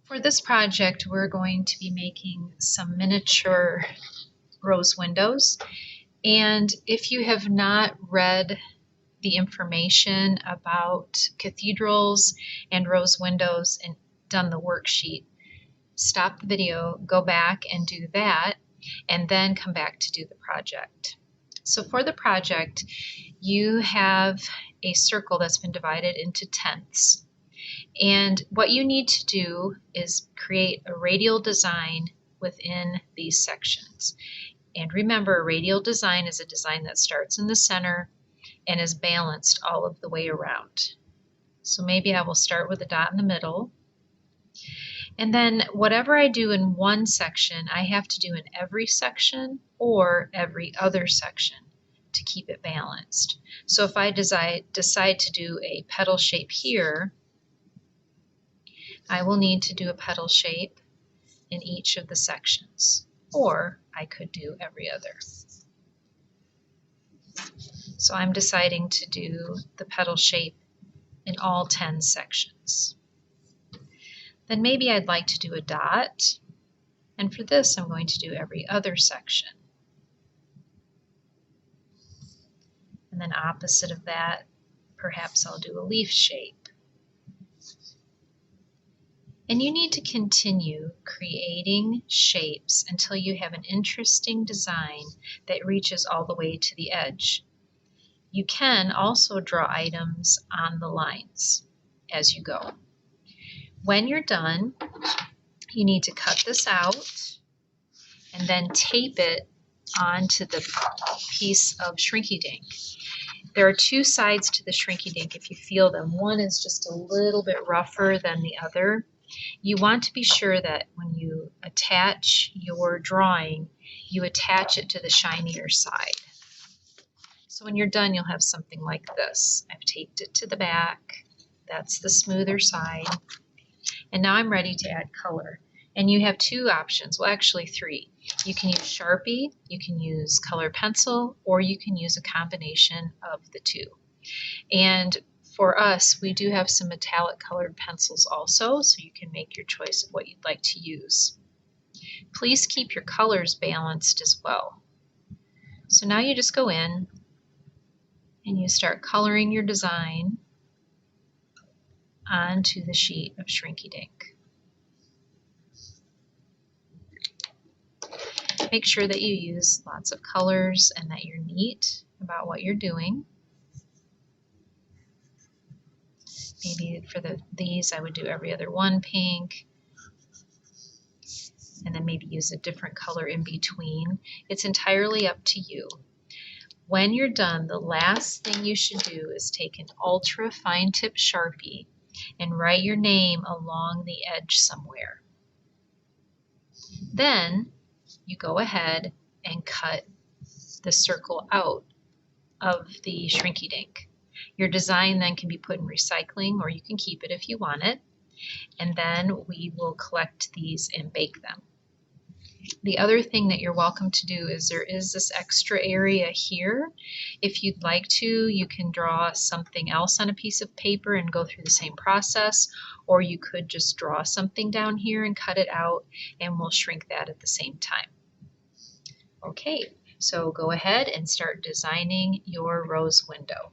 For this project, we're going to be making some miniature rose windows. And if you have not read the information about cathedrals and rose windows and done the worksheet, stop the video, go back and do that, and then come back to do the project. So for the project, you have a circle that's been divided into tenths. And what you need to do is create a radial design within these sections. And remember, a radial design is a design that starts in the center and is balanced all of the way around. So maybe I will start with a dot in the middle. And then whatever I do in one section, I have to do in every section or every other section to keep it balanced. So if I decide to do a petal shape here, I will need to do a petal shape in each of the sections, or I could do every other. So I'm deciding to do the petal shape in all 10 sections. Then maybe I'd like to do a dot, and for this I'm going to do every other section. And then opposite of that, perhaps I'll do a leaf shape. And you need to continue creating shapes until you have an interesting design that reaches all the way to the edge. You can also draw items on the lines as you go. When you're done, you need to cut this out and then tape it onto the piece of Shrinky Dink. There are two sides to the Shrinky Dink if you feel them. One is just a little bit rougher than the other. You want to be sure that when you attach your drawing, you attach it to the shinier side. So when you're done, you'll have something like this. I've taped it to the back. That's the smoother side. And now I'm ready to add color. And you have two options, well actually three. You can use Sharpie, you can use colored pencil, or you can use a combination of the two. And for us, we do have some metallic colored pencils also, so you can make your choice of what you'd like to use. Please keep your colors balanced as well. So now you just go in and you start coloring your design onto the sheet of Shrinky Dink. Make sure that you use lots of colors and that you're neat about what you're doing. Maybe for these I would do every other one pink, and then maybe use a different color in between. It's entirely up to you. When you're done, the last thing you should do is take an ultra fine tip Sharpie and write your name along the edge somewhere. Then you go ahead and cut the circle out of the Shrinky Dink. Your design then can be put in recycling, or you can keep it if you want it, and then we will collect these and bake them. The other thing that you're welcome to do is there is this extra area here. If you'd like to, you can draw something else on a piece of paper and go through the same process, or you could just draw something down here and cut it out, and we'll shrink that at the same time. Okay, so go ahead and start designing your rose window.